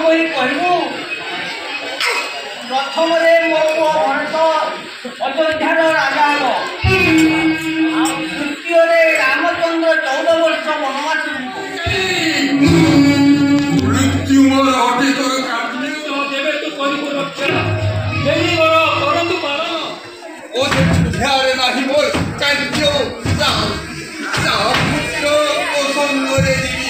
ବୋଲି କହିବୁ ପ୍ରଥମରେ ମୋ ପୁଅ ଭରତ ଅଯୋଧ୍ୟାର ରାଜା ହେବ ଆଉ ଦ୍ୱିତୀୟରେ ରାମଚନ୍ଦ୍ର 14 ବର୍ଷ ବନବାସ ଯିବ। ମୃତ୍ୟୁ ମୋର ଅତୀତର କାର୍ଯ୍ୟ ଯେବେ ତୁ କରିବୁ ରକ୍ଷା ଦେବୀ ମୋର କରନ୍ତୁ ପାଳନ ଅଯୋଧ୍ୟାରେ ନାହିଁ ମୋର କାର୍ଯ୍ୟ ପୁତ୍ର ଓ ସଙ୍ଗରେ ଯିବି।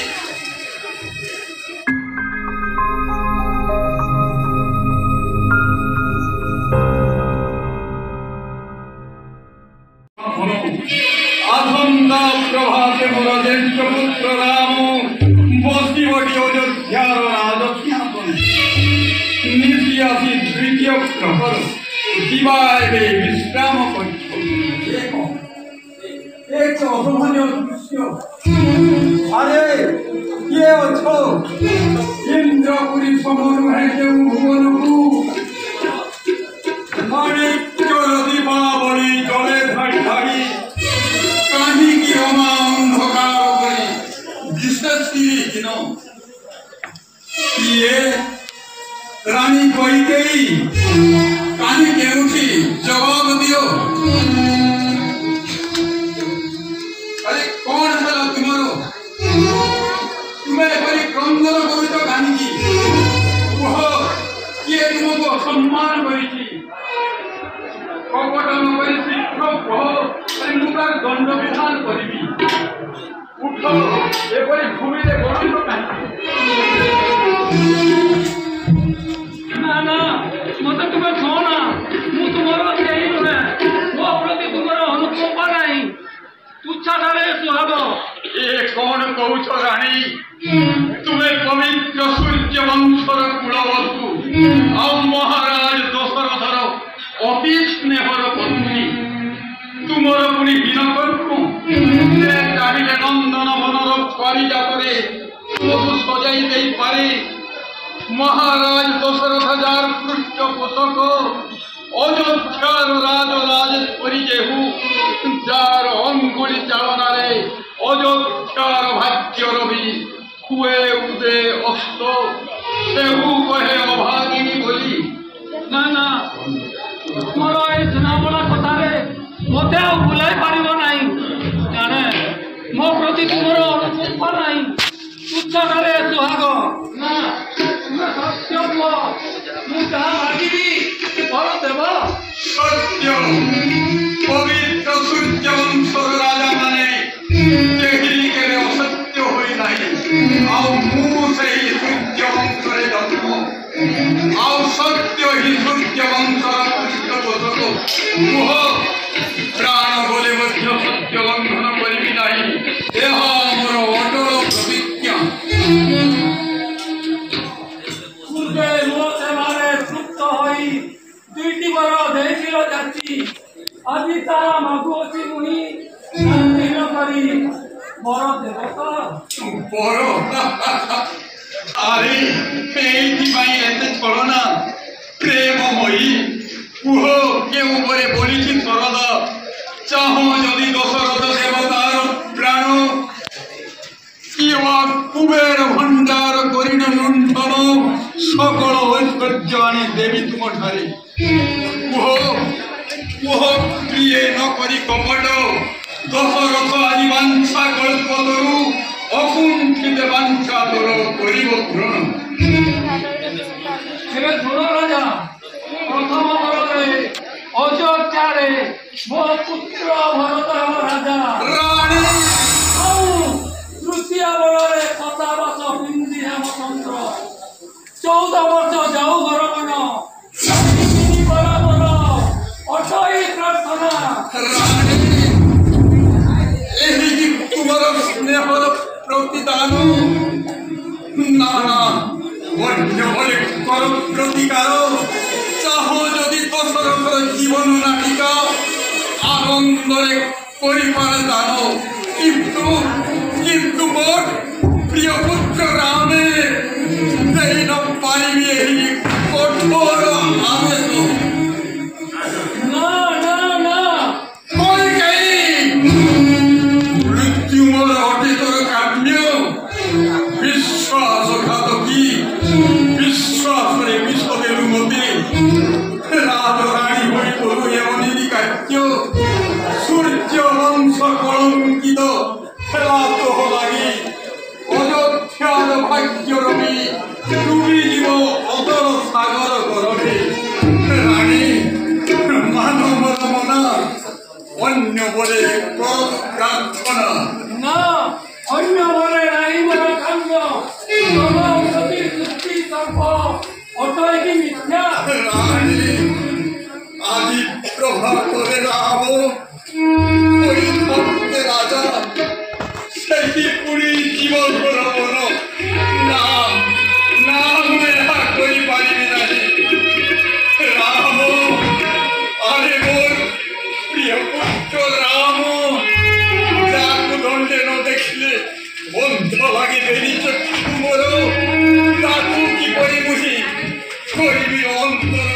आधंदा प्रभाते मोर ज्येष्ठ पुत्र राम बसिबटी अयोध्यार राजसिंहासन निशि आसी द्वितीय प्रहर दिवा एबे विश्राम एक असामान्य दृश्य। अरे किए अछो इंद्रपुरी समर है जो भुवन को माणिक्य दीपावली जले धाड़ी धाड़ी कहीं की रमा अंधकार करी विशेषी दिन ये रानी कैकेयी कहीं केउठी जवाब दियो। अरे कौन है तुम्हारो तुम्हें बड़ी क्रंदन करी तो कहीं वह ये तुमको सम्मान करी कपटन करी शीघ्र कह मुझे दंड विधान करी उठ एपरी भूमि गणन ना ना मत तुम्हें कहना मु तुमर नुहे मो प्रति तुमर अनुकंप नहीं तुच्छारे सुहाग ये कौन कौच राणी तुम्हें पवित्र सूर्य वंशर कुलवधु आ महाराज दशरथर अति स्नेहर पत्नी तुमर पुणी हीन करू चाहिए नंदन भनर परिजातरे तुमको सजाई दे पारे। महाराज दशरथ जार पृष्ठपोषक अयोध्यार राज राजेश्वरी जेहू जार अंगुली चालनारे अयोध्यार भाग्य रवि हुए उदे अस्त सेहू कहे अभागिनी बोली। ना ना मोर ए सुनाबड़ा कथारे मते भुलाई पारिब नहीं जाने मो प्रति तुमर अनुकंप नहीं तुच्छारे सुहाग ना तुम्हें सत्य कह मु जहाँ मागिबी फल देव। सत्य पवित्र सूर्य वंशर राजा माने केरे असत्य होई नाही आउ मु सेही सूर्य वंशरे जन्म आउ सत्य ही सूर्य वंशर पृष्ठपोषक मुह प्राण बोले मध्य सत्य लंघन करिबी नाही एहा मोर अटल प्रतिज्ञा। पूर्वे मो सेवारे तृप्त होई दुईटी वर देइल जाची আজি তারা মাগুছি মুহি শান্তিন করি বড় দেবতা বড় আরে এইথিপাই এতে ছলনা প্রেমময়ী কুহ কেউ পরে বলিছি শরদ চাহ যদি দশরথ দেবতার প্রাণ কিবা কুবের ভণ্ডার করিন লুণ্ঠন সকল ঐশ্বর্য আনি দেবী তুমঠারে কুহ কুহ প্রিয়ে ন করি কপট দশরথ আদি বাঞ্ছা কল্পতরু অকুণ্ঠিত বাঞ্ছা তোর করিব পূরণ। এবে শোনো রাজা প্রথম বররে অযোধ্যারে মো পুত্র ভরত রাজা রানী ଆଉ ତୃତୀୟ ବଳରେ 50 ବର୍ଷ ହିନ୍ଦୀ ହେମଚନ୍ଦ୍ର 14 ବର୍ଷ ଯାଉ ଘରମନ 3 ବରାବର ଅଠଇ ପ୍ରାର୍ଥନା। ରାଣୀ ଏହି ତୁମର ସ୍ନେହର ପ୍ରତିଦାନ ନା ନା ଅନ୍ୟ বলে কর প্রতিকার চাহ যদি দশরথর জীবন নাটিকা আনন্দরে করিপারে দান কিন্তু কিন্তু মোর প্রিয় পুত্র রামে দেই ন পারিবি এই কঠোর আদেশ। না না না মৃত্যু মোর অতীতর কাম্য বিশ্বাসঘাতকী ভাগ্য রবি ডুবি দিব অতল সাগর গরবে রানী মানবর মন অন্য বলে প্রার্থনা না অন্য বলে নাই বড় কাম্য তোমার প্রতি সৃষ্টি সর্ব অটয় কি মিথ্যা রানী আদি প্রভাতরে রাম ওই ভক্তে রাজা সেই পুরী জীবন মন না না মেয়া করি পারিবি নাহি রাম আরে মোর প্রিয় পুত্র রাম যাকু দণ্ডে ন দেখিলে বন্ধ লাগিবেনি চক্ষু মোর তাকু কি করি বুঝি করিবি অন্তর